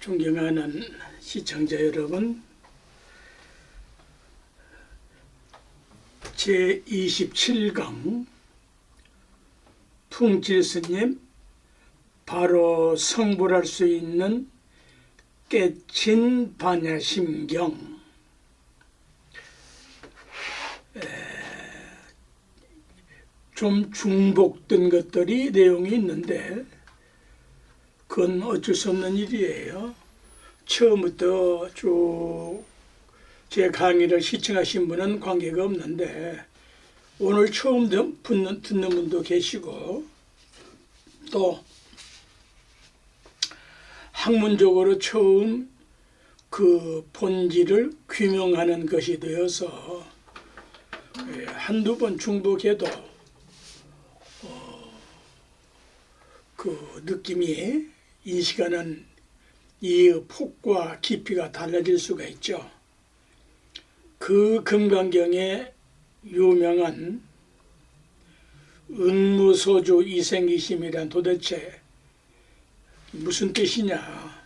존경하는 시청자 여러분, 제27강 풍질스님 바로 성불할 수 있는 깨친 반야심경, 좀 중복된 것들이 내용이 있는데 그건 어쩔 수 없는 일이에요. 처음부터 쭉 제 강의를 시청하신 분은 관계가 없는데 오늘 처음 듣는 분도 계시고 또 학문적으로 처음 그 본질을 규명하는 것이 되어서 한두 번 중복해도 그 느낌이 인식하는 이의 폭과 깊이가 달라질 수가 있죠. 그 금강경의 유명한 응무소주 이생기심이란 도대체 무슨 뜻이냐.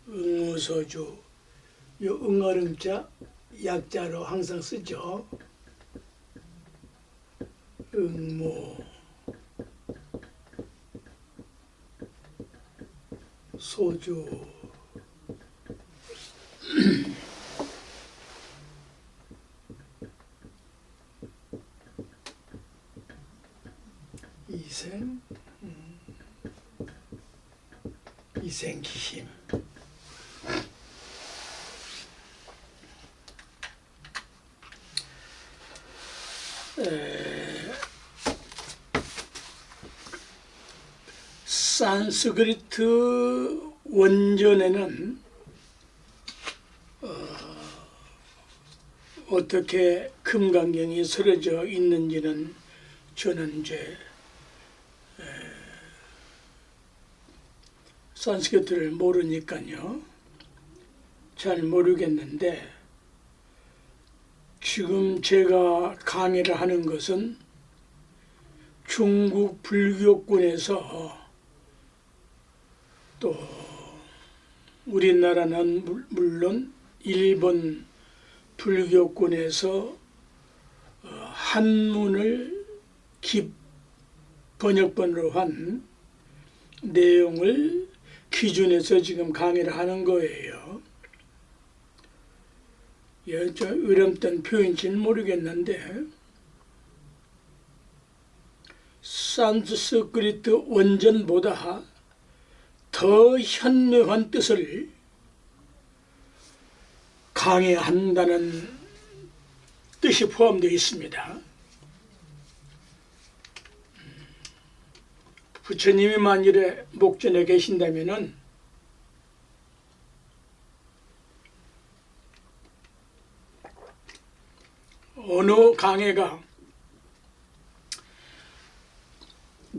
응무소주, 이 응어름자 약자로 항상 쓰죠. 응무 소주 이생기심. 산스크리트 원전에는 어떻게 금강경이 쓰여져 있는지는 저는 이제 산스크리트를 모르니까요 잘 모르겠는데, 지금 제가 강의를 하는 것은 중국 불교권에서 또 우리나라는 물론 일본 불교권에서 한문을 번역본으로 한 내용을 기준해서 지금 강의를 하는 거예요. 좀 어렵던 표현인지는 모르겠는데 산스크리트 원전보다 더 현명한 뜻을 강의한다는 뜻이 포함되어 있습니다. 부처님이 만일에 목전에 계신다면은 어느 강의가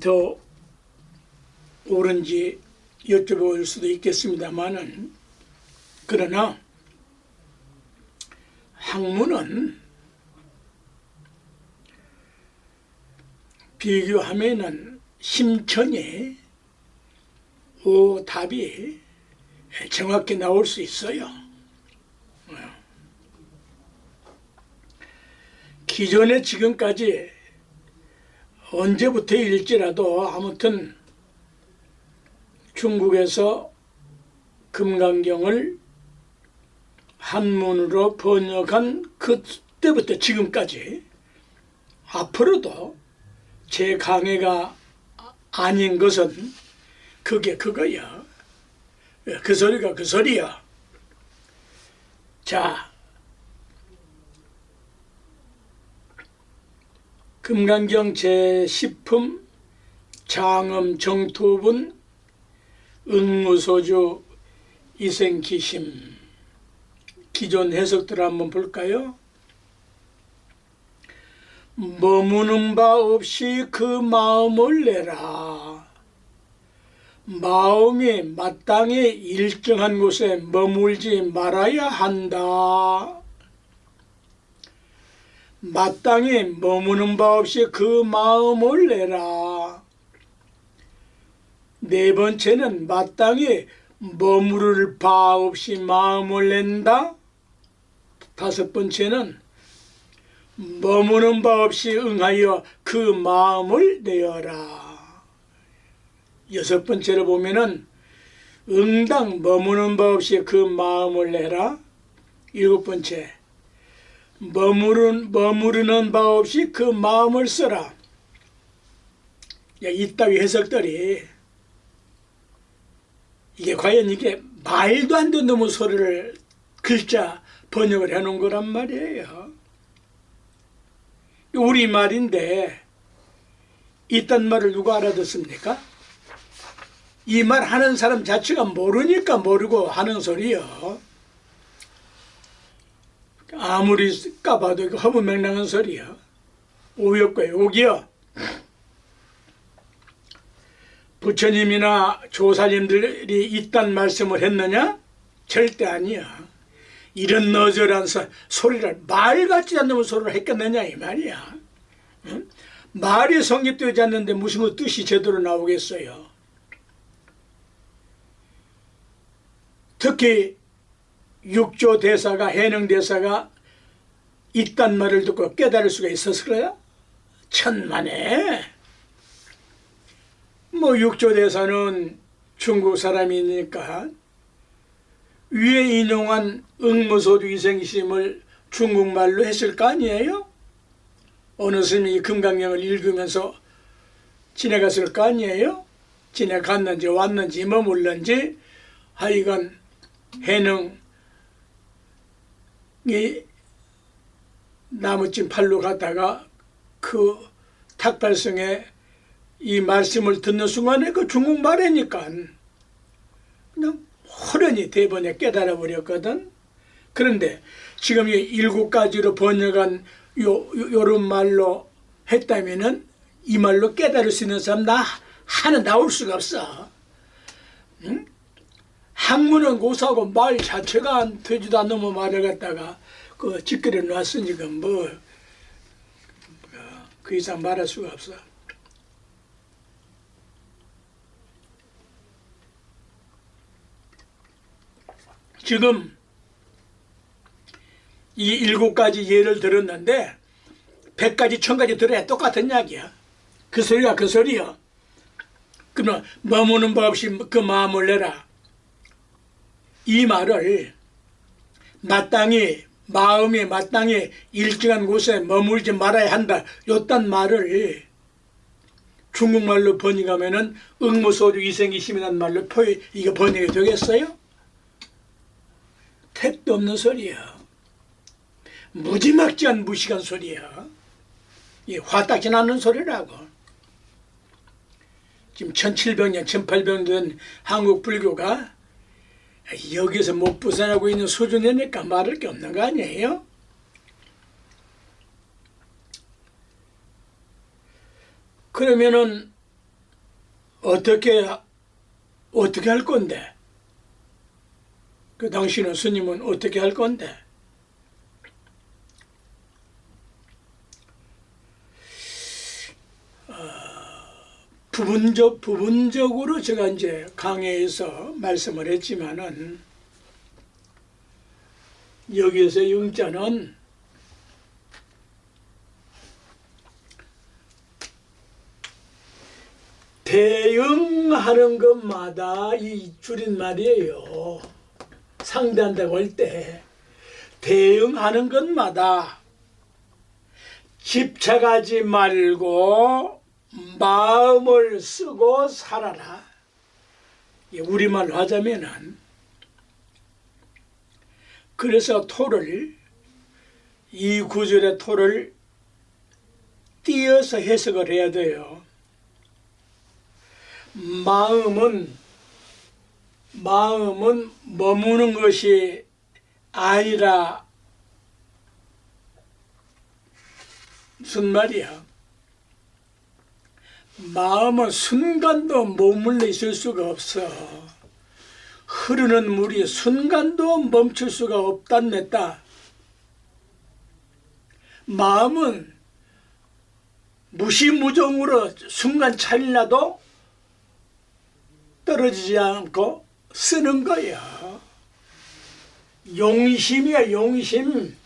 더 옳은지 여쭤볼 수도 있겠습니다만은, 그러나 학문은 비교하면은 심천이 답이 정확히 나올 수 있어요. 기존에 지금까지 언제부터일지라도 아무튼 중국에서 금강경을 한문으로 번역한 그때부터 지금까지 앞으로도 제 강의가 아닌 것은 그게 그거야. 그 소리가 그 소리야. 자, 금강경 제10품 장엄 정토분 응무소주 이생기심, 기존 해석들을 한번 볼까요? 머무는 바 없이 그 마음을 내라. 마음이 마땅히 일정한 곳에 머물지 말아야 한다. 마땅히 머무는 바 없이 그 마음을 내라. 네 번째는 마땅히 머무를 바 없이 마음을 낸다. 다섯 번째는 머무는 바 없이 응하여 그 마음을 내어라. 여섯 번째로 보면은 응당 머무는 바 없이 그 마음을 내라. 일곱 번째 머무르는 바 없이 그 마음을 써라. 이따위 해석들이 이게 과연 이게 말도 안 되는 놈의 소리를 글자 번역을 해놓은 거란 말이에요. 우리 말인데 이딴 말을 누가 알아듣습니까? 이 말 하는 사람 자체가 모르니까 모르고 하는 소리요. 아무리 까봐도 허무맹랑한 소리요. 오역과 욕이요. 부처님이나 조사님들이 이딴 말씀을 했느냐? 절대 아니야. 이런 너절한 소리를 말 같지 않는 소리를 했겠느냐 이 말이야. 응? 말이 성립되지 않는데 무슨 그 뜻이 제대로 나오겠어요. 특히 육조 대사가 해능 대사가 이딴 말을 듣고 깨달을 수가 있었을까요? 천만에. 뭐 육조 대사는 중국 사람이니까 위에 인용한 응무소주 이생심을 중국말로 했을 거 아니에요? 어느 스님이 금강경을 읽으면서 지내갔을 거 아니에요? 지내갔는지 왔는지 머물는지 하여간 해능이 나무찜 팔로 갔다가 그 탁발성에 이 말씀을 듣는 순간에 그 중국말이니까 그냥 호련히 대번에 깨달아 버렸거든. 그런데 지금 이 7가지로 번역한 요런 말로 했다면은 이 말로 깨달을 수 있는 사람 하나 나올 수가 없어. 응? 학문은 고사하고 말 자체가 되지도 않는 말을 갖다가 그 짓거려 놨으니까 뭐 그 이상 말할 수가 없어. 지금 이 7가지 예를 들었는데 100가지 1000가지 들어야 똑같은 이야기야. 그 소리가 그 소리야. 그러면 머무는 법 없이 그 마음을 내라. 이 말을 마음이 마땅히 일정한 곳에 머물지 말아야 한다. 요딴 말을 중국말로 번역하면은 응무소주 이생기심이라는 말로 이게 번역이 되겠어요? 택도 없는 소리야. 무지막지한 무식한 소리야. 이 화딱지 나는 소리라고. 지금 1700년, 1800년 된 한국 불교가 여기서 못 벗어나고 있는 수준이니까 말할 게 없는 거 아니에요? 그러면은 어떻게 할 건데? 그 당신은 스님은 어떻게 할 건데? 부분적으로 제가 이제 강의에서 말씀을 했지만은 여기에서 영자는 대응하는 것마다 이 줄임말이에요. 상대한다고 할 때 대응하는 것마다 집착하지 말고 마음을 쓰고 살아라. 우리말로 하자면은 그래서 이 구절의 토를 띄어서 해석을 해야 돼요. 마음은 머무는 것이 아니라 무슨 말이야? 마음은 순간도 머물러 있을 수가 없어. 흐르는 물이 순간도 멈출 수가 없단냈다. 마음은 무시무정으로 순간 찰나도 떨어지지 않고 쓰는 거야. 용심이야, 용심.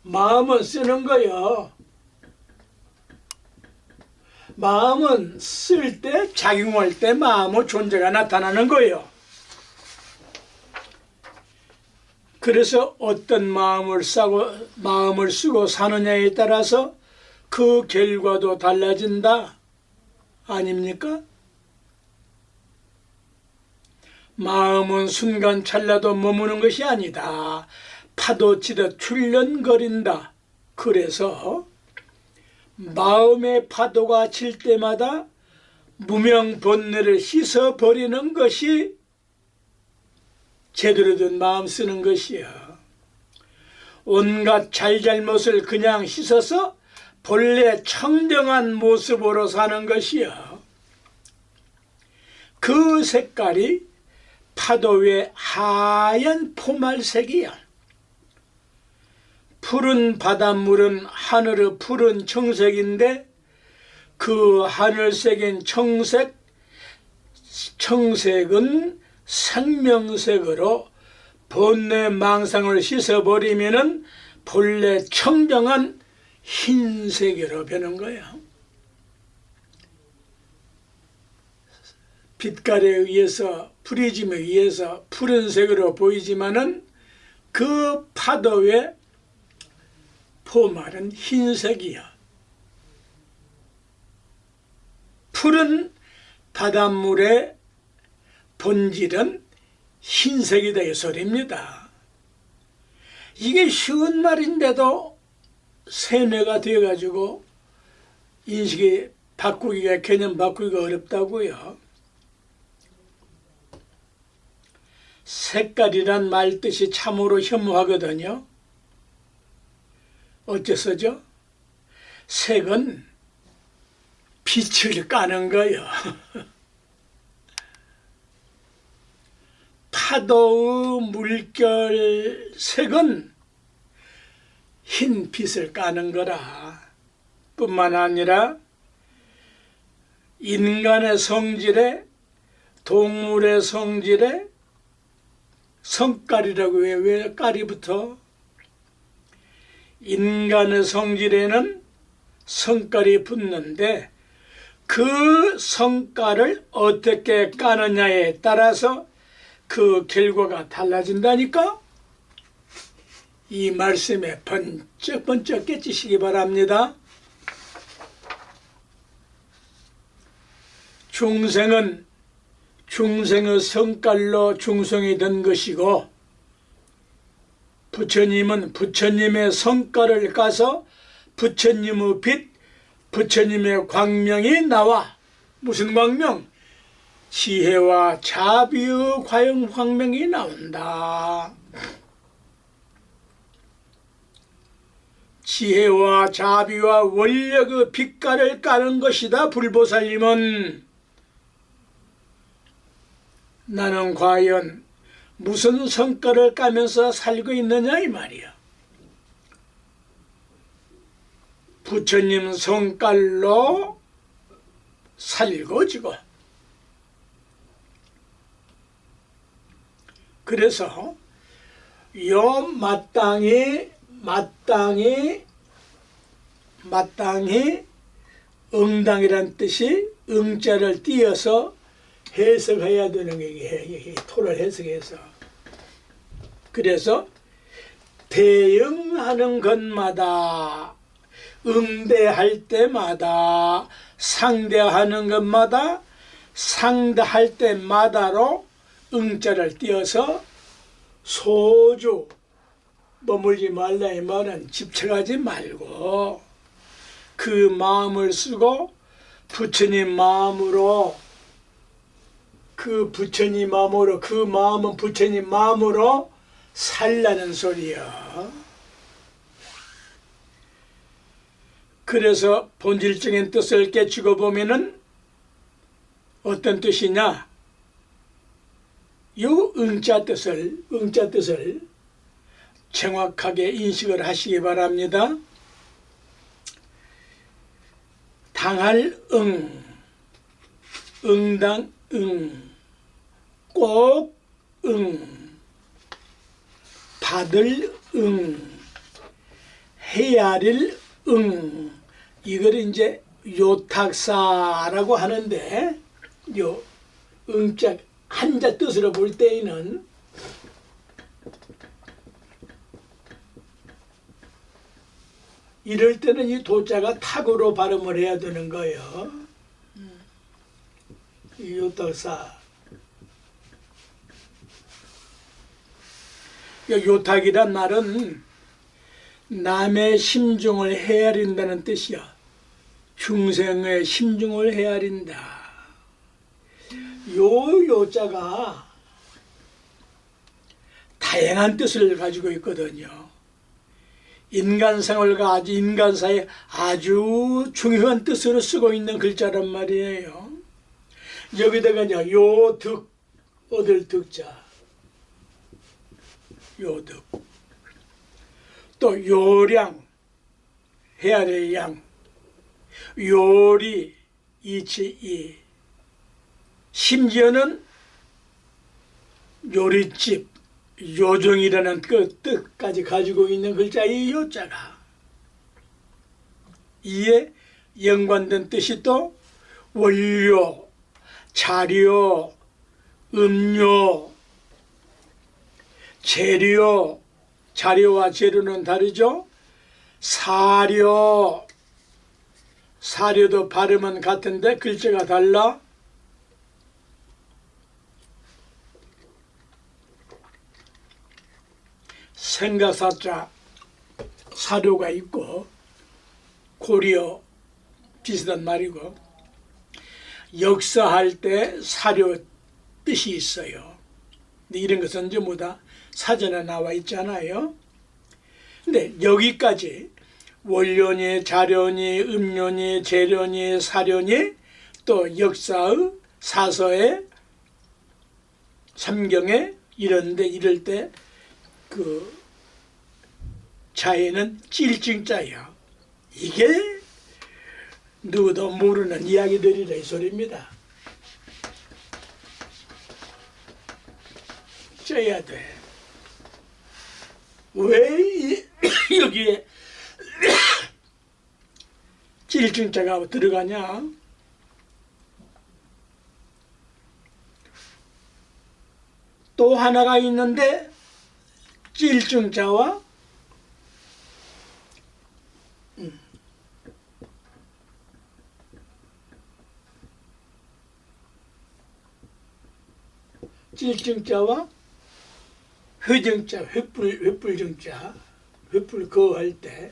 마음은 쓰는 거야. 마음은 쓸 때, 작용할 때 마음의 존재가 나타나는 거예요. 그래서 어떤 마음을 쓰고 사느냐에 따라서 그 결과도 달라진다. 아닙니까? 마음은 순간 찰나도 머무는 것이 아니다. 파도 치듯 출렁거린다. 그래서 마음의 파도가 칠 때마다 무명 본뇌를 씻어버리는 것이 제대로 된 마음 쓰는 것이야. 온갖 잘잘못을 그냥 씻어서 본래 청정한 모습으로 사는 것이야. 그 색깔이 파도 위에 하얀 포말색이야. 푸른 바닷물은 하늘의 푸른 청색인데 그 하늘색인 청색은 생명색으로 본래 망상을 씻어버리면은 본래 청정한 흰색으로 변한 거야. 빛깔에 의해서 프리즘에 의해서 푸른색으로 보이지만은 그 파도의 포말은 흰색이야. 푸른 바닷물의 본질은 흰색이다 이 소리입니다. 이게 쉬운 말인데도 세뇌가 되어가지고 인식이 바꾸기가, 개념 바꾸기가 어렵다고요. 색깔이란 말 뜻이 참으로 혐오하거든요. 어째서죠? 색은 빛을 까는 거예요. 파도의 물결 색은 흰 빛을 까는 거라. 뿐만 아니라 인간의 성질에, 동물의 성질에 성깔이라고 해요. 왜 깔이부터? 인간의 성질에는 성깔이 붙는데 그 성깔을 어떻게 까느냐에 따라서 그 결과가 달라진다니까? 이 말씀에 번쩍번쩍 깨치시기 바랍니다. 중생은 중생의 성깔로 중생이 된 것이고 부처님은 부처님의 성깔을 까서 부처님의 빛, 부처님의 광명이 나와. 무슨 광명? 지혜와 자비의 광명이 나온다. 지혜와 자비와 원력의 빛깔을 까는 것이다. 불보살님은. 나는 과연 무슨 성깔을 까면서 살고 있느냐 이 말이야. 부처님 성깔로 살고 지고. 그래서 요 마땅히 응당이란 뜻이 응자를 띄어서 해석해야 되는 게 토를 해석해서. 그래서 대응하는 것마다, 응대할 때마다, 상대하는 것마다, 상대할 때마다로 응자를 띄어서 소주 머물지 말라 이 말은 집착하지 말고 그 마음을 쓰고 부처님 마음으로, 그 마음은 부처님 마음으로 살라는 소리야. 그래서 본질적인 뜻을 깨치고 보면은 어떤 뜻이냐? 요 응자 뜻을 정확하게 인식을 하시기 바랍니다. 당할 응, 응당 응, 꼭 응, 받을 응, 헤아릴 응. 이걸 이제 요탁사라고 하는데, 요 응자 한자 뜻으로 볼 때에는 이럴 때는 이 도자가 탁으로 발음을 해야 되는 거예요. 이 요탁사. 요탁이란 말은 남의 심중을 헤아린다는 뜻이야. 중생의 심중을 헤아린다. 요자가 다양한 뜻을 가지고 있거든요. 인간생활과 인간사에 아주 중요한 뜻으로 쓰고 있는 글자란 말이에요. 여기다가 요득, 얻을 득자, 요득. 또 요량, 헤아릴 양, 요리, 이치이. 심지어는 요리집, 요정이라는 그 뜻까지 가지고 있는 글자 이 요자가, 이에 연관된 뜻이 또 원료, 자료, 음료, 재료, 자료와 재료는 다르죠. 사료, 사료도 발음은 같은데 글자가 달라. 생가사자 사료가 있고, 고려 비슷한 말이고, 역사할 때 사료 뜻이 있어요. 근데 이런 것은 전부 다 사전에 나와 있잖아요. 근데 여기까지 원료니 자료니 음료니 재료니 사료니 또 역사의 사서에 삼경에 이런데 이럴 때 그 자에는 찔증자야. 이게 누구도 모르는 이야기들이라 이 소리입니다. 쪄야 돼. 왜 여기에 찔증자가 들어가냐? 또 하나가 있는데 찔증자와 찔증자와 회정자, 횃불정자, 횃불 거할 때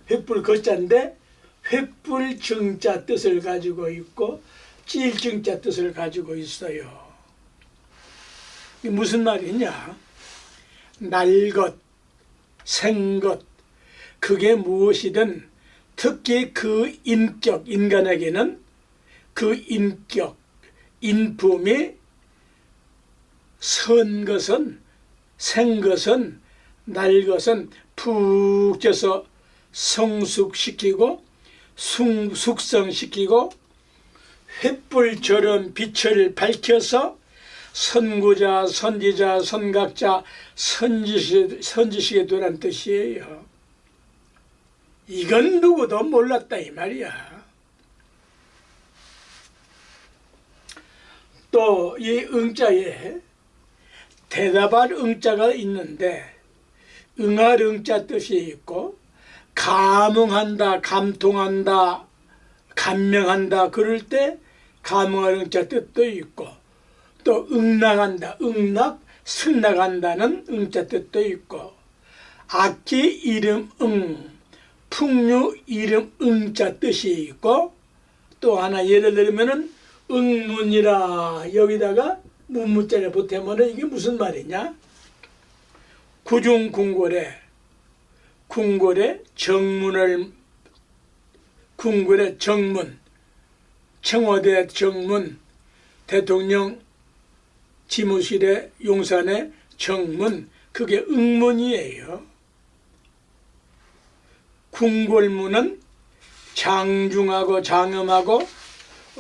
횃불 거자인데 횃불정자 뜻을 가지고 있고 찔증자 뜻을 가지고 있어요. 이게 무슨 말이냐? 날 것, 생 것, 그게 무엇이든 특히 그 인격, 인간에게는 그 인격, 인품이 선 것은, 생 것은, 날 것은 푹 쪄서 성숙시키고 숙성시키고 횃불처럼 빛을 밝혀서 선구자, 선지자, 선각자, 선지시게 되라는 뜻이에요. 이건 누구도 몰랐다 이 말이야. 또 이 응자에 대답할 응자가 있는데 응할 응자 뜻이 있고 감응한다, 감통한다, 감명한다 그럴 때 감응할 응자 뜻도 있고 또 응낙한다, 응낙, 승낙한다는 응자 뜻도 있고 악기 이름 응, 풍류 이름 응자 뜻이 있고 또 하나 예를 들면은 응문이라 여기다가 문무자를 보태면은 이게 무슨 말이냐? 구중궁궐에 정문을 궁궐의 정문, 청와대 정문, 대통령 지무실의 용산의 정문, 그게 응문이에요. 궁궐문은 장중하고 장엄하고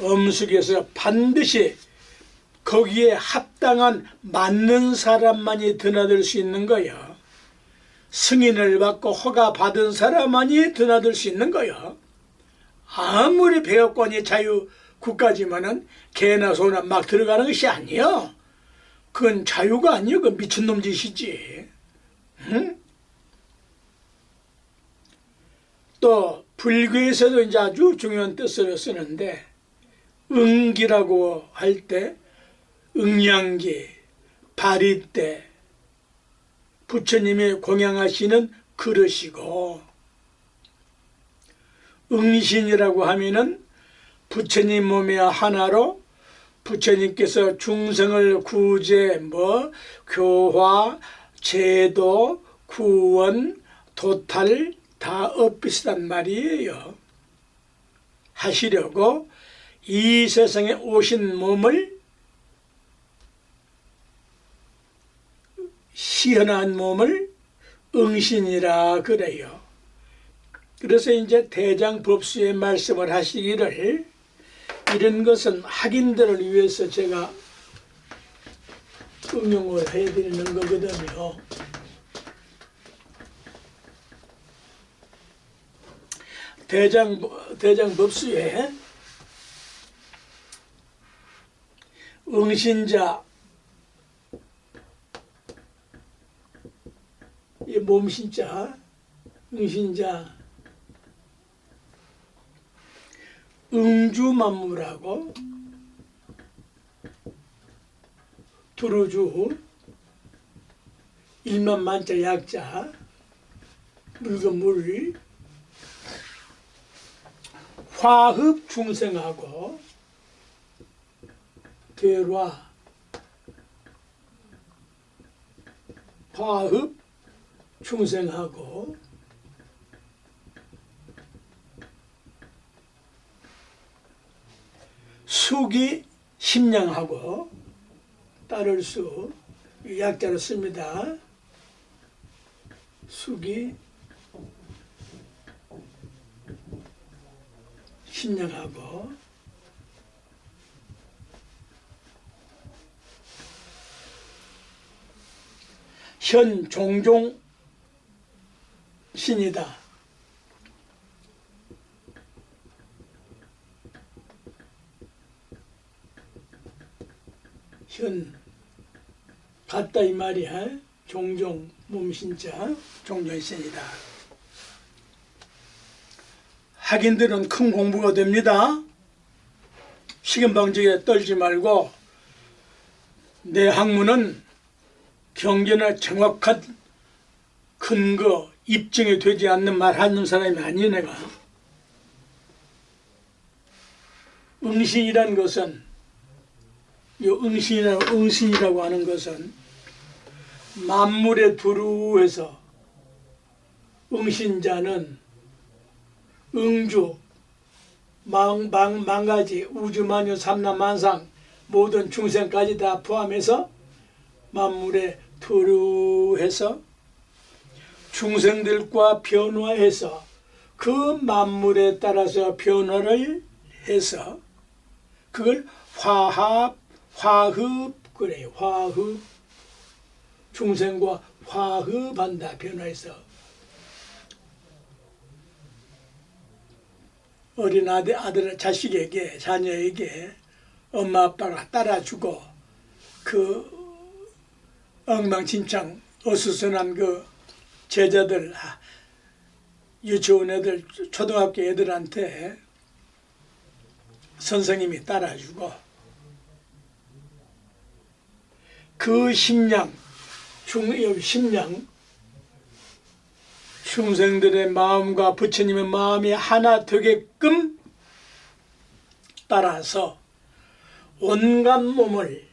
엄숙에서 반드시 거기에 합당한 맞는 사람만이 드나들 수 있는 거야. 승인을 받고 허가 받은 사람만이 드나들 수 있는 거야. 아무리 배역권이 자유국가지만은 개나 소나 막 들어가는 것이 아니야. 그건 자유가 아니야. 그건 미친놈 짓이지. 응? 또 불교에서도 이제 아주 중요한 뜻으로 쓰는데, 응기라고 할 때 응양기, 바리때, 부처님이 공양하시는 그릇이고, 응신이라고 하면은 부처님 몸의 하나로 부처님께서 중생을 구제, 교화, 제도, 구원, 도탈 다 엇비슷한 말이에요. 하시려고 이 세상에 오신 몸을, 시원한 몸을 응신이라 그래요. 그래서 이제 대장법수의 말씀을 하시기를, 이런 것은 학인들을 위해서 제가 응용을 해드리는 거거든요. 대장법수에 응신자, 이 몸신자, 응신자, 응주만무라고, 두루주, 일만만자 약자, 묽은 물, 화흡 중생하고 괴화, 화흡 중생하고 수기 심량하고 따를 수, 약자로 씁니다. 수기 심량하고 현 종종 신이다. 현 같다 이 말이야. 종종 몸신자 종종신이다. 학인들은 큰 공부가 됩니다. 시금방지에 떨지 말고, 내 학문은 경계나 정확한 근거, 입증이 되지 않는 말 하는 사람이 아니에요. 내가 응신이라는 것은, 이 응신이라고 하는 것은 만물에 두루해서 응신자는 응주, 만가지, 우주만유, 삼라만상 모든 중생까지 다 포함해서 만물에 두루해서 중생들과 변화해서 그 만물에 따라서 변화를 해서 그걸 화흡 그래요. 화흡, 중생과 화흡한다. 변화해서 어린 아들 자식에게, 자녀에게 엄마 아빠가 따라주고 그 엉망진창 어수선한 그 제자들, 유치원 애들, 초등학교 애들한테 선생님이 따라주고, 그 심량, 중생들의 마음과 부처님의 마음이 하나 되게끔 따라서 온갖 몸을,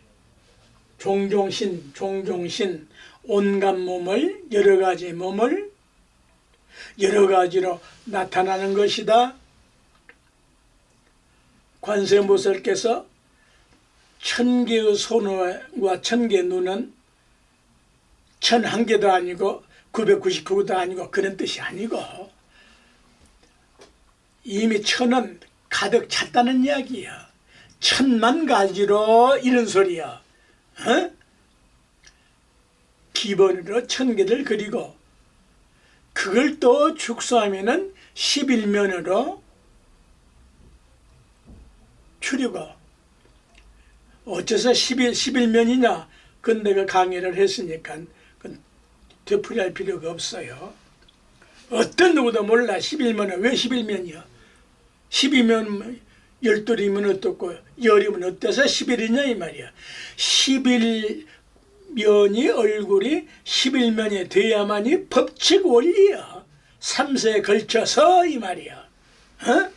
종종신, 온갖 몸을, 여러 가지 몸을 여러 가지로 나타나는 것이다. 관세음보살께서 1000개의 손과 1000개의 눈은 1001개도 아니고 999개도 아니고 그런 뜻이 아니고, 이미 1000은 가득 찼다는 이야기야. 천만 가지로 이런 소리야. 어? 기본으로 1000개를 그리고 그걸 또 축소하면은 11면으로 추리고 어째서 11면이냐? 그건 내가 강의를 했으니까 그건 되풀이할 필요가 없어요. 어떤 누구도 몰라. 11면은 왜 11면이야? 12면 12이면 어떻고 열이면 어때서 11이냐 이 말이야. 11면이 얼굴이 11면이 돼야만이 법칙 원리야. 3세에 걸쳐서 이 말이야. 어?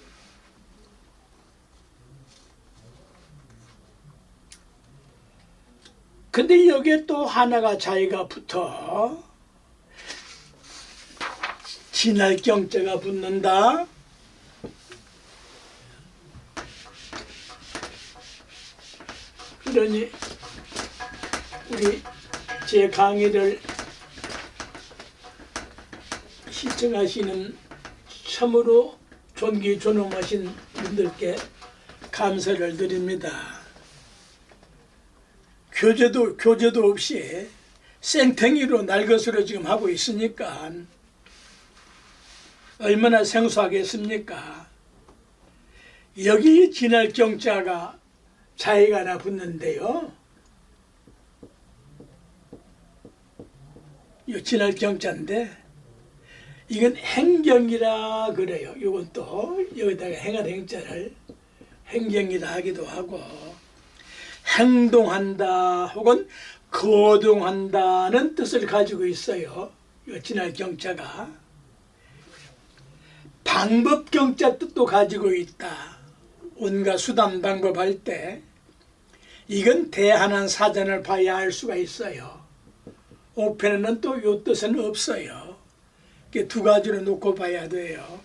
근데 여기에 또 하나가 자기가 붙어. 진할경자가 붙는다. 그러니 우리 제 강의를 시청하시는 참으로 존귀존엄하신 분들께 감사를 드립니다. 교재도 없이 생탱이로 날 것으로 지금 하고 있으니까 얼마나 생소하겠습니까? 여기 진할경자가 자기가 하나 붙는데요. 이 진할경자인데 이건 행경이라 그래요. 이건 또 여기다가 행한 행자를 행경이라 하기도 하고 행동한다 혹은 거동한다는 뜻을 가지고 있어요. 이 진할경자가 방법경자 뜻도 가지고 있다. 온갖 수단 방법 할 때 이건 대한한 사전을 봐야 알 수가 있어요. 옥편에는 또 이 뜻은 없어요. 두 가지로 놓고 봐야 돼요.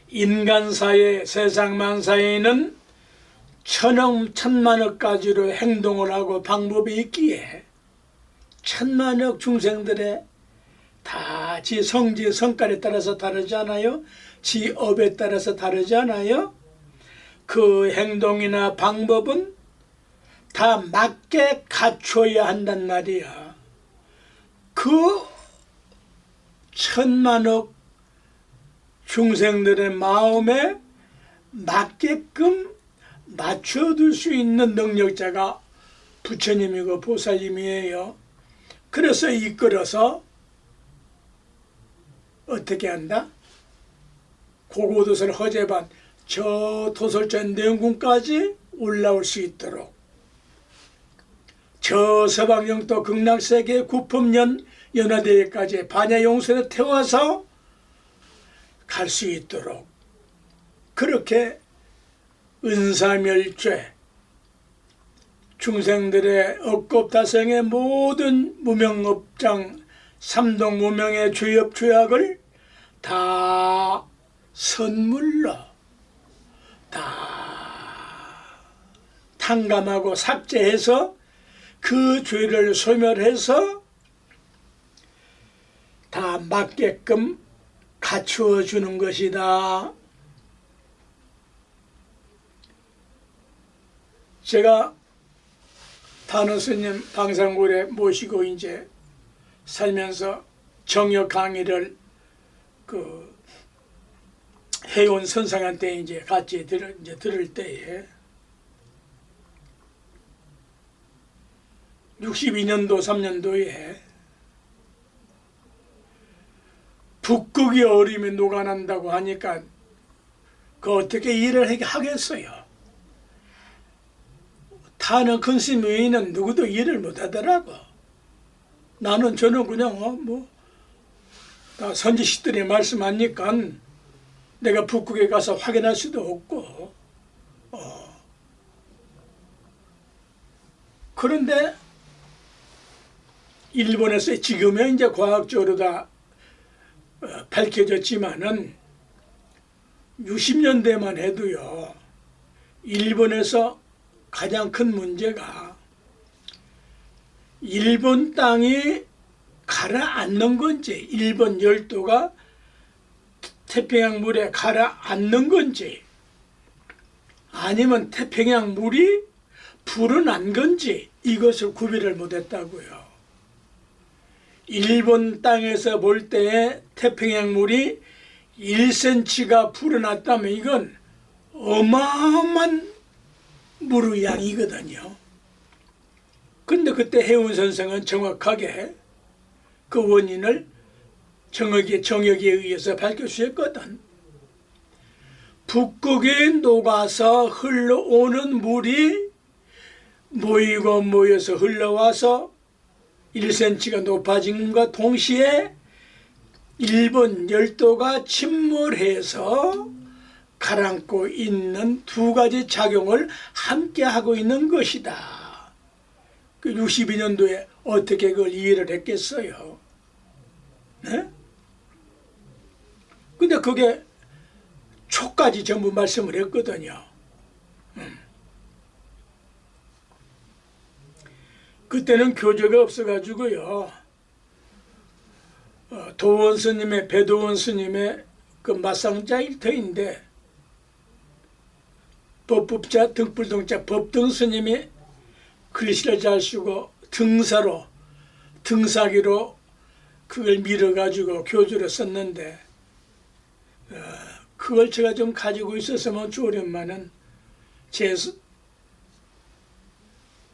인간사회, 세상 만사에는 천억, 천만억 가지로 행동을 하고 방법이 있기에 천만억 중생들의 다 지 성지 성깔에 따라서 다르지 않아요? 지 업에 따라서 다르지 않아요? 그 행동이나 방법은 다 맞게 갖춰야 한단 말이야. 그 천만억 중생들의 마음에 맞게끔 맞춰둘 수 있는 능력자가 부처님이고 보살님이에요. 그래서 이끌어서 어떻게 한다? 고고도설 허재반 저 도솔전 내용궁까지 올라올 수 있도록 저 서방영도 극락세계 구품년 연화대회까지 반야용선에 태워서 갈 수 있도록 그렇게 은사멸죄 중생들의 억겁다생의 모든 무명업장 삼동무명의 죄업 죄악을 다 선물로 다 탕감하고 삭제해서 그 죄를 소멸해서 다 맞게끔 갖추어 주는 것이다. 제가 단호스님 방상굴에 모시고 이제 살면서 정역 강의를 해온 선상한테 이제 같이 들을 때에 62년도 3년도에 북극의 얼음이 녹아난다고 하니까 그 어떻게 이해를 하겠어요. 타는 근심 외에는 누구도 이해를 못하더라고. 저는 그냥 다 선지식들이 말씀하니까 내가 북극에 가서 확인할 수도 없고 그런데 일본에서 지금은 이제 과학적으로 다 밝혀졌지만은 60년대만 해도요. 일본에서 가장 큰 문제가 일본 땅이 가라앉는 건지 일본 열도가 태평양 물에 가라앉는 건지 아니면 태평양 물이 불어난 건지 이것을 구별을 못했다고요. 일본 땅에서 볼 때에 태평양 물이 1cm가 불어났다면 이건 어마어마한 물의 양이거든요. 근데 그때 해운 선생은 정확하게 그 원인을 정역에 의해서 밝혀주셨거든. 북극에 녹아서 흘러오는 물이 모이고 모여서 흘러와서 1cm가 높아진과 동시에 일본 열도가 침몰해서 가라앉고 있는 두 가지 작용을 함께 하고 있는 것이다. 그 62년도에 어떻게 그걸 이해를 했겠어요? 네? 근데 그게 초까지 전부 말씀을 했거든요. 그때는 교재가 없어가지고요. 도원 스님의 배도원 스님의 그 맞상자 일터인데 법법자 등불동자 법등 스님이 글씨를 잘 쓰고 등사기로 그걸 밀어가지고 교주로 썼는데 그걸 제가 좀 가지고 있었으면 좋으련만은 제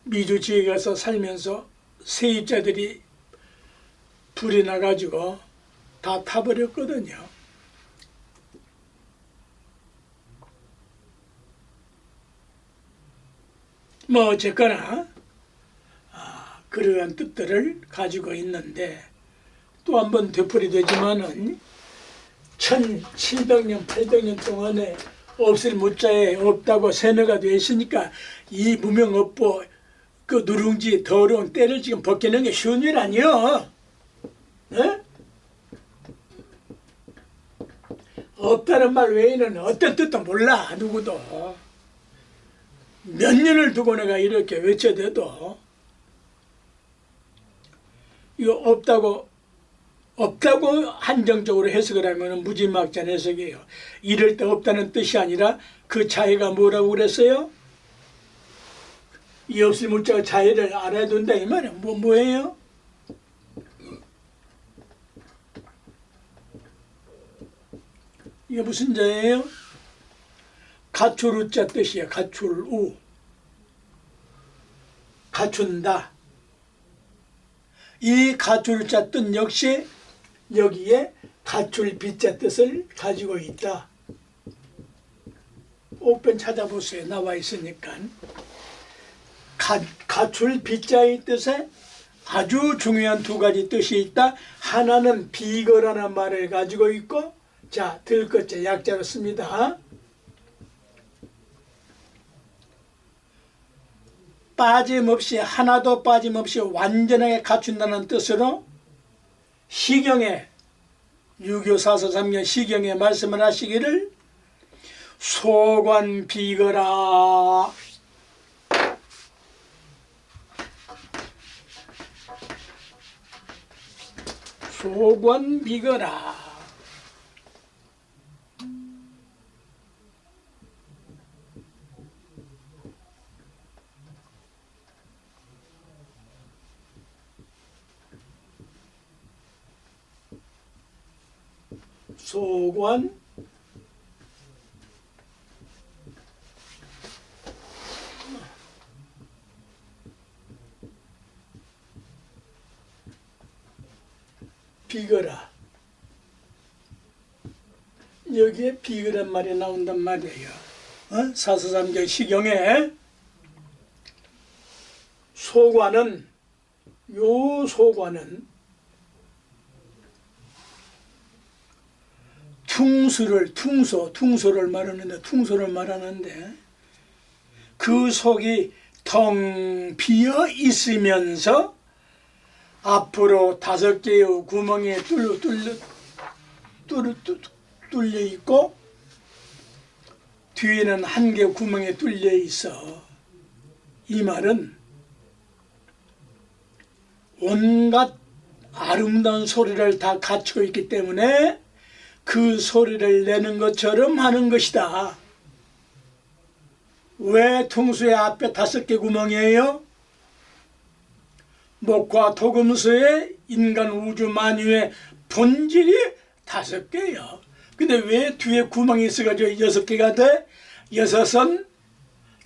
미주 지에 가서 살면서 세입자들이 불이 나가지고 다 타버렸거든요. 뭐 어쨌거나 그러한 뜻들을 가지고 있는데 또 한 번 되풀이되지만은 1700년 800년 동안에 없을 무자에 없다고 세뇌가 되어 있으니까 이 무명업보 그 누룽지 더러운 때를 지금 벗기는 게 쉬운 일 아니요. 네? 없다는 말 외에는 어떤 뜻도 몰라. 누구도. 몇 년을 두고 내가 이렇게 외쳐대도 이거 없다고 한정적으로 해석을 하면 무지막지한 해석이에요. 이럴 때 없다는 뜻이 아니라 그 자해가 뭐라고 그랬어요? 이 없을 문자가 자해를 알아야 된다 이 말이에요. 뭐예요? 이게 무슨 자예요? 갖추루자 뜻이에요. 갖추루. 갖춘다. 이 갖추루자 뜻 역시 여기에 갖출 비자 뜻을 가지고 있다. 옥변 찾아보세요. 나와 있으니까. 갖출 비자의 뜻에 아주 중요한 두 가지 뜻이 있다. 하나는 비거라는 말을 가지고 있고, 자, 들것자 약자로 씁니다. 빠짐없이, 하나도 빠짐없이 완전하게 갖춘다는 뜻으로 시경에, 유교사서삼년 시경에 말씀을 하시기를 소관 비거라. 소관 비거라. 소관 비거라. 여기에 비거란 말이 나온단 말이에요. 사서삼경 시경에 소관은, 요 소관은 퉁소를 말하는데 그 속이 텅 비어 있으면서 앞으로 5개의 구멍에 뚫려 있고 뒤에는 1개 구멍에 뚫려 있어. 이 말은 온갖 아름다운 소리를 다 갖추고 있기 때문에 그 소리를 내는 것처럼 하는 것이다. 왜 퉁수의 앞에 5개 구멍이에요? 목과 토금수의 인간 우주 만유의 본질이 5개요. 근데 왜 뒤에 구멍이 있어가지고 6개가 돼? 6은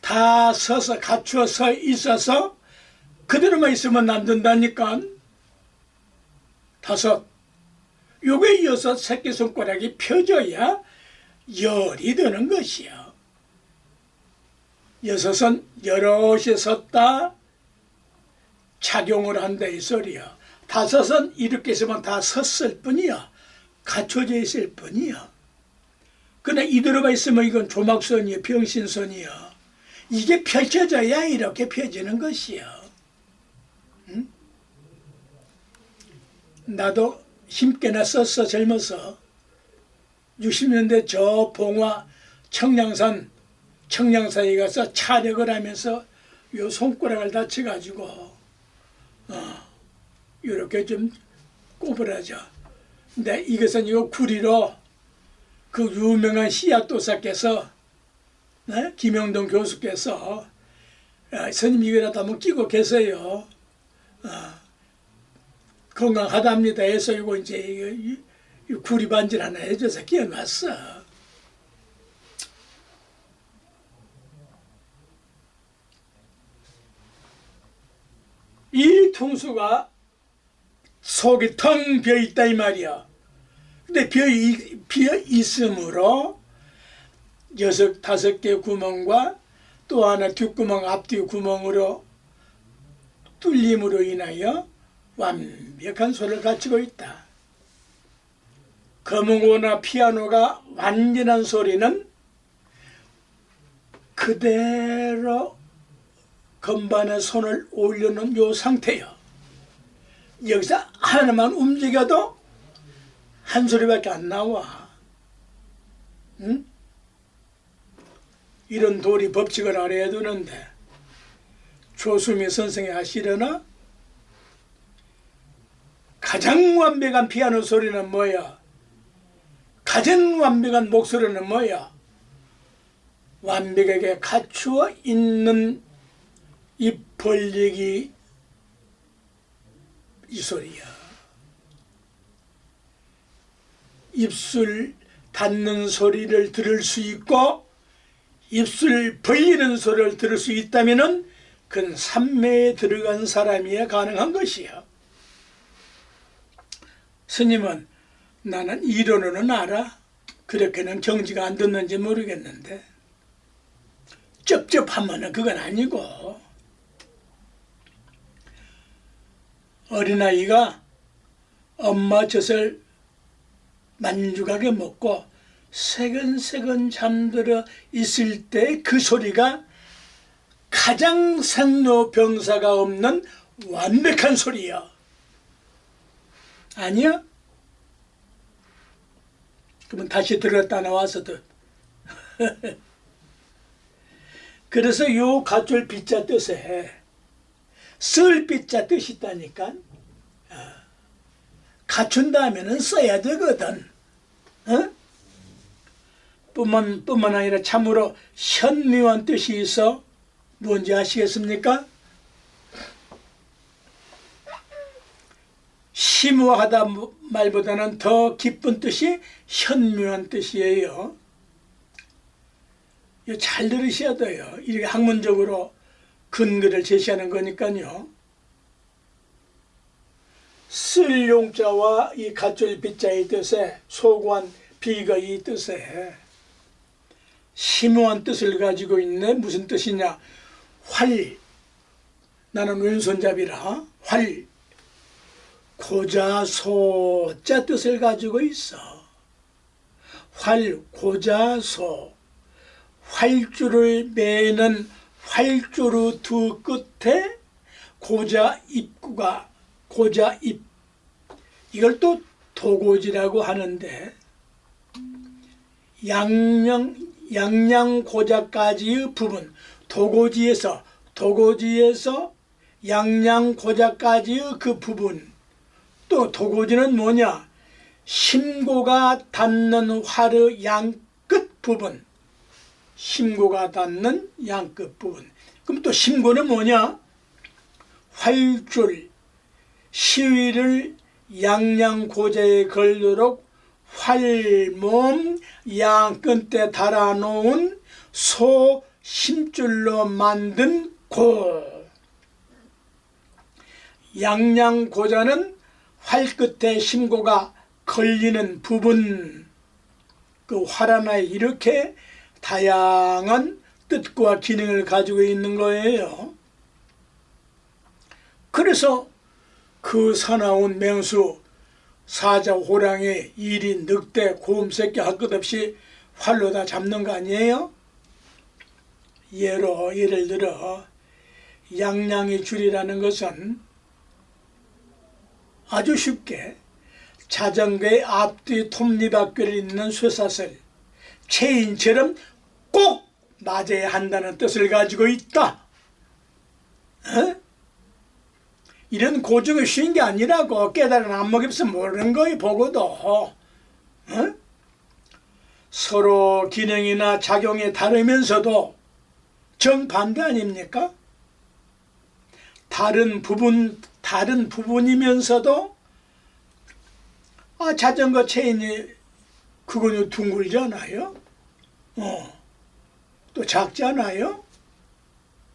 다 서서 갖추어 서 있어서 그대로만 있으면 안 된다니까. 5. 요게 6 새끼손가락이 펴져야 열이 되는 것이요. 6은 여럿이 섰다 작용을 한다 이 소리요. 5은 이렇게 있으면 다 섰을 뿐이요. 갖춰져 있을 뿐이요. 그러나 이대로만 있으면 이건 조막선이요. 병신선이요. 이게 펼쳐져야 이렇게 펴지는 것이요. 응? 나도 힘께나 썼어. 젊어서 60년대 저 봉화 청량사에 가서 차력을 하면서 요 손가락을 다쳐가지고 이렇게 좀 꼬부라져. 근데 이것은 이거 구리로 그 유명한 씨앗도사께서 김영동 교수께서 스님 이거라도 한번 끼고 계세요. 건강하답니다 해서 이거 이제 이 구리 반질 하나 해줘서 끼워놨어. 이 퉁수가 속이 텅 비어있다 이 말이야. 근데 비어있으므로 5개 구멍과 또 하나 뒷구멍 앞뒤 구멍으로 뚫림으로 인하여 완벽한 소리를 갖추고 있다. 금응고나 피아노가 완전한 소리는 그대로 건반에 손을 올려놓은 요 상태요. 여기서 하나만 움직여도 한 소리밖에 안 나와. 응? 이런 도리 법칙을 알아야 되는데 조수미 선생이 하시려나? 가장 완벽한 피아노 소리는 뭐야? 가장 완벽한 목소리는 뭐야? 완벽하게 갖추어 있는 입 벌리기 이 소리야. 입술 닫는 소리를 들을 수 있고 입술 벌리는 소리를 들을 수 있다면 그건 삼매에 들어간 사람이야 가능한 것이야. 스님은 나는 이론으로는 알아. 그렇게는 경지가 안 듣는지 모르겠는데 쩝쩝하면은 그건 아니고 어린아이가 엄마 젖을 만족하게 먹고 새근새근 잠들어 있을 때 그 소리가 가장 생로병사가 없는 완벽한 소리야. 아니야? 그러면 다시 들었다 나와서도 그래서 요 갓줄 비자 뜻에 쓸 비자 뜻이 있다니까. 갖춘 다음에는 써야 되거든. 뿐만 아니라 참으로 현미한 뜻이 있어. 뭔지 아시겠습니까? 심오하다 말보다는 더 깊은 뜻이 현묘한 뜻이에요. 이거 잘 들으셔야 돼요. 이렇게 학문적으로 근거를 제시하는 거니까요. 쓸 용자와 이 갓줄 비자의 뜻에 소고한 비가 이 뜻에 심오한 뜻을 가지고 있네. 무슨 뜻이냐? 활, 나는 왼손잡이라 활, 고자소자 뜻을 가지고 있어. 활, 고자소, 활줄을 매는 활주루 두 끝에 고자 입구가 고자 입, 이걸 또 도고지라고 하는데 양양 고자까지의 부분, 도고지에서 양양 고자까지의 그 부분, 또 도고지는 뭐냐? 심고가 닿는 활의 양 끝 부분, 심고가 닿는 양끝 부분. 그럼 또 심고는 뭐냐? 활줄, 시위를 양양고자에 걸도록 활몸 양끝에 달아놓은 소 심줄로 만든 고. 양양고자는 활끝에 심고가 걸리는 부분, 그 활 하나에 이렇게 다양한 뜻과 기능을 가지고 있는 거예요. 그래서 그 사나운 맹수, 사자, 호랑이, 이리, 늑대, 곰새끼 할 것 없이 활로 다 잡는 거 아니에요? 예를 들어 양양의 줄이라는 것은 아주 쉽게 자전거의 앞뒤 톱니바퀴를 잇는 쇠사슬, 체인처럼 꼭 맞아야 한다는 뜻을 가지고 있다. 이런 고증이 쉬운 게 아니라고. 깨달은 안목이 없어 모르는 거예요. 보고도. 서로 기능이나 작용이 다르면서도 정반대 아닙니까? 다른 부분이면서도 자전거 체인이 그거는 둥글잖아요. 또 작잖아요.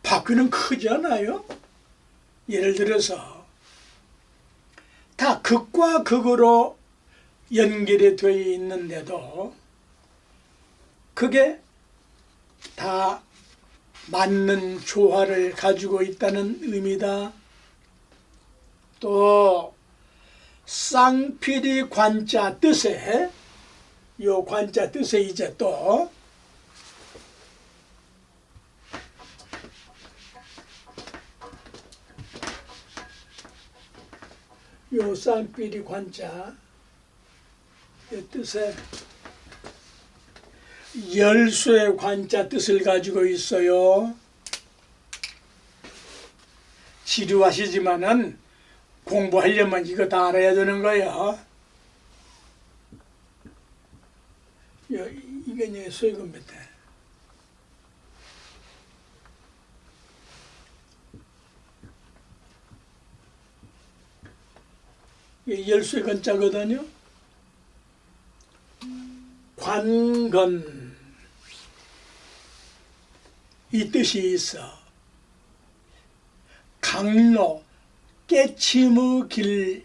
바퀴는 크잖아요. 예를 들어서 다 극과 극으로 연결이 되어 있는데도 그게 다 맞는 조화를 가지고 있다는 의미다. 또 쌍필이 관자 뜻에, 요 관자 뜻에 이제 또 요 쌍필이 관자 이 뜻에 열쇠 관자 뜻을 가지고 있어요. 지루하시지만은 공부하려면 이거 다 알아야 되는 거야. 이게 이제 수익은 밑에. 이게 열쇠 건자거든요. 관건 이 뜻이 있어. 강로, 깨침의 길로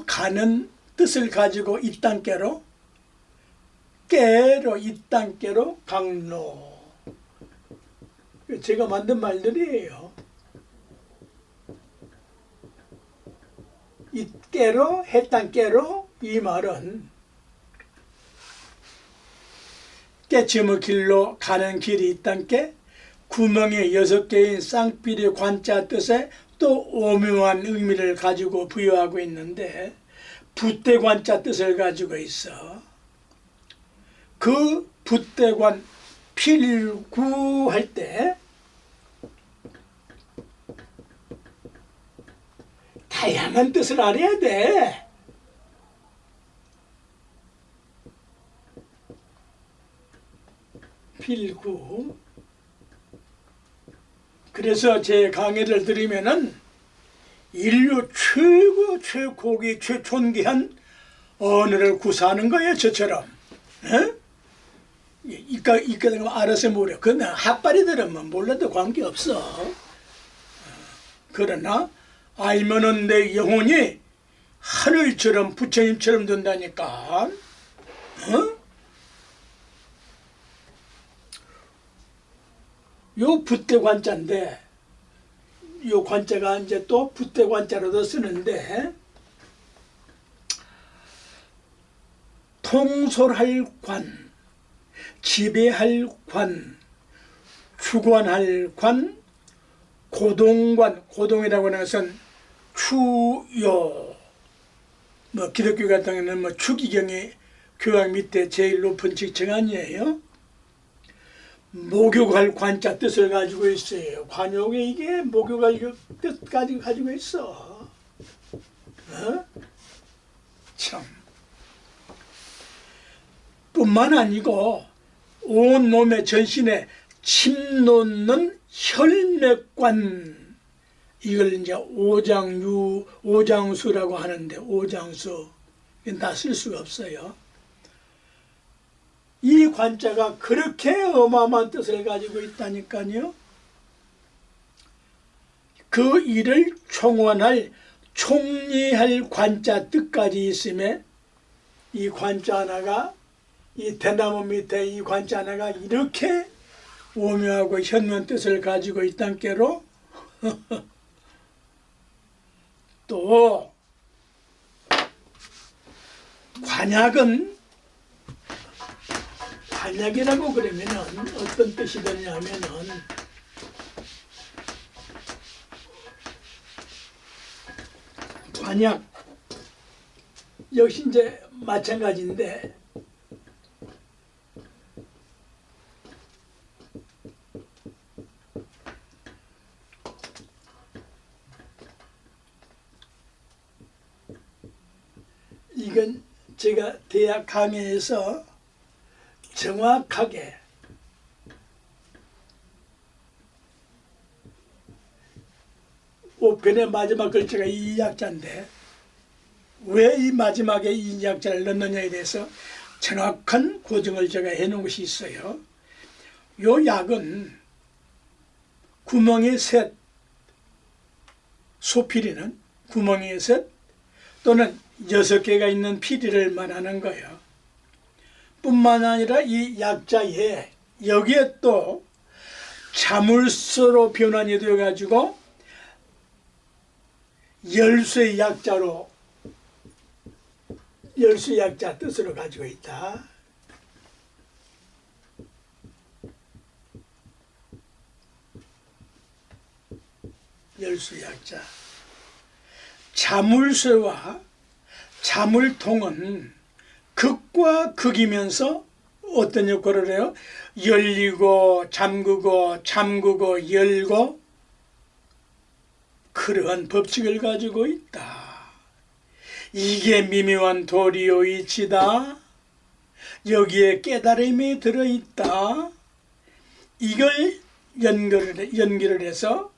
가는 뜻을 가지고 이땅께로, 깨로 이땅께로 강로. 제가 만든 말들이에요. 이깨로 해땅께로, 이 말은 깨침의 길로 가는 길이 이땅께, 구멍이 6개인 쌍필의 관자 뜻에 또 오묘한 의미를 가지고 부여하고 있는데 붓대관자 뜻을 가지고 있어. 그 붓대관 필구할 때 다양한 뜻을 알아야 돼. 필구. 그래서 제 강의를 들으면은 인류 최고기 최존귀한 언어를 구사하는 거예요. 저처럼. 이까는 알아서 모르. 그건 핫발이 들으면 몰라도 관계없어. 그러나 알면은 내 영혼이 하늘처럼 부처님처럼 된다니까. 요 붓대관자인데, 요 관자가 이제 또 붓대관자로도 쓰는데, 통솔할 관, 지배할 관, 주관할 관, 고동관, 고동이라고 하는 것은 추요, 기독교 같은 경우는 추기경의 교황 밑에 제일 높은 직책 아니에요? 목욕할 관자 뜻을 가지고 있어요. 관욕에 이게 목욕할 뜻 가지고 있어. 참. 뿐만 아니고 온 몸의 전신에 침 놓는 혈맥관, 이걸 이제 오장수라고 하는데, 오장수 다 쓸 수가 없어요. 이 관자가 그렇게 어마어마한 뜻을 가지고 있다니까요. 그 일을 총원할, 총리할 관자 뜻까지 있음에, 이 관자 하나가, 이 대나무 밑에 이 관자 하나가 이렇게 오묘하고 현면 뜻을 가지고 있단 게로 또 관약이라고 그러면은 어떤 뜻이 되냐면은, 관약 역시 이제 마찬가지인데, 이건 제가 대학 강의에서 정확하게 오편의 마지막 글자가 이 약자인데, 왜 이 마지막에 이 약자를 넣느냐에 대해서 정확한 고증을 제가 해놓은 것이 있어요. 요 약은 구멍이 셋, 소피리는 구멍이 셋 또는 6개가 있는 피리를 말하는 거예요. 뿐만 아니라 이 약자에 여기에 또 자물쇠로 변환이 되어 가지고 열쇠 약자로, 열쇠 약자 뜻으로 가지고 있다. 열쇠 약자. 자물쇠와 자물통은 극과 극이면서 어떤 역할을 해요? 열리고 잠그고 열고, 그러한 법칙을 가지고 있다. 이게 미묘한 도리요이치다. 여기에 깨달음이 들어있다. 이걸 연결을 해서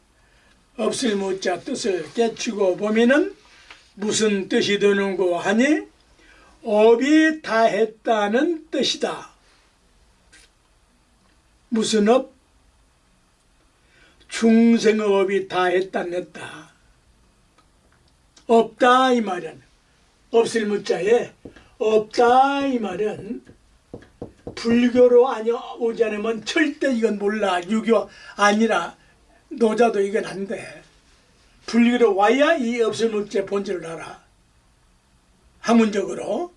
없을 무자 뜻을 깨치고 보면은 무슨 뜻이 드는고 하니, 업이 다했다는 뜻이다. 무슨 업? 중생의 업이 다했다냈다. 없다 이 말은, 없을 무자에 없다 이 말은, 불교로 오지 않으면 절대 이건 몰라. 유교 아니라 노자도 이건 안 돼. 불교로 와야 이 없을 무자의 본질을 알아. 학문적으로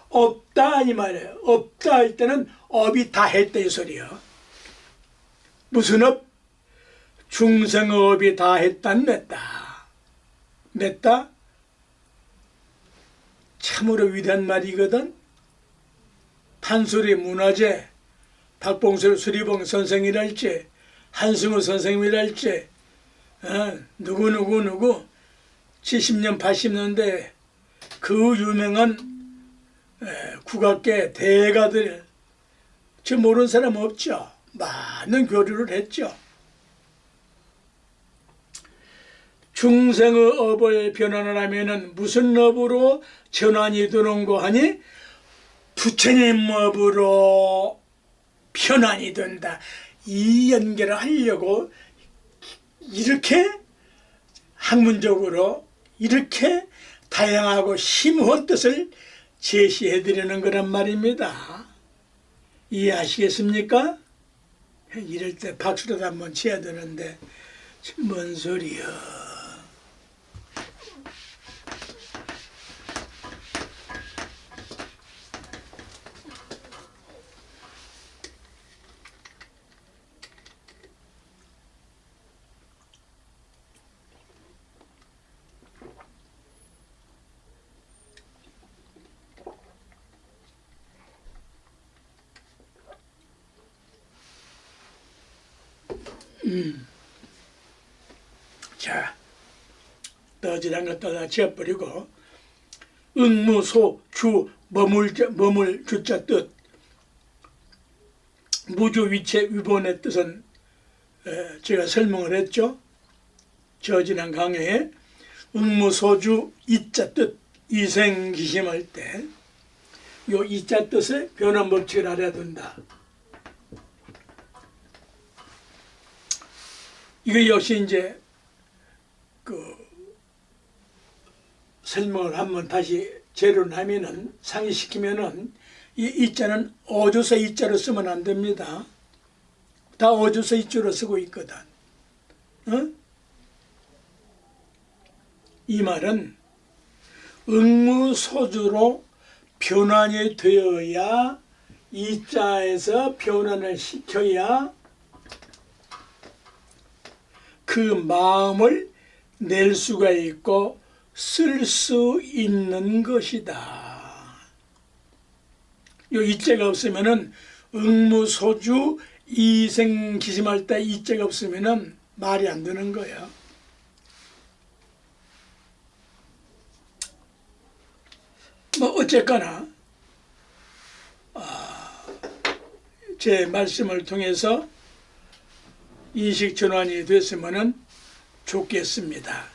없다 이 말이에요. 없다 할 때는 업이 다 했다 이 소리요. 무슨 업? 중생의 업이 다 했단 맺다. 맺다? 참으로 위대한 말이거든. 판소리 문화재, 박봉설 수리봉 선생이랄지, 한승우 선생님이랄지, 누구 70년 80년대 그 유명한 국악계 대가들, 저 모르는 사람 없죠. 많은 교류를 했죠. 중생의 업을 변환을 하면은 무슨 업으로 전환이 되는고 하니, 부처님 업으로 변환이 된다. 이 연결을 하려고 이렇게 학문적으로 이렇게 다양하고 심오한 뜻을 제시해 드리는 거란 말입니다. 이해하시겠습니까? 이럴 때 박수라도 한번 쳐야 되는데 뭔 소리야. 자, 떠지란 거 떠다 지어버리고, 응무소 주 머물 주자 뜻, 무주위체 위본의 뜻은 제가 설명을 했죠. 지난 강의에 응무소주 이자 뜻 이생기심할 때 요 이자 뜻의 변환 법칙을 알아야 된다. 이거 역시 이제 설명을 한번 다시 재론하면은 상기시키면은 이 이자는 어조서 이자로 쓰면 안 됩니다. 다 어조서 이자로 쓰고 있거든. 이 말은 응무소주로 변환이 되어야 이자에서 변환을 시켜야 그 마음을 낼 수가 있고 쓸 수 있는 것이다. 요 이자가 없으면은 응무소주 이생기심할 때 이자가 없으면은 말이 안 되는 거야. 뭐 어쨌거나 제 말씀을 통해서 인식 전환이 됐으면 좋겠습니다.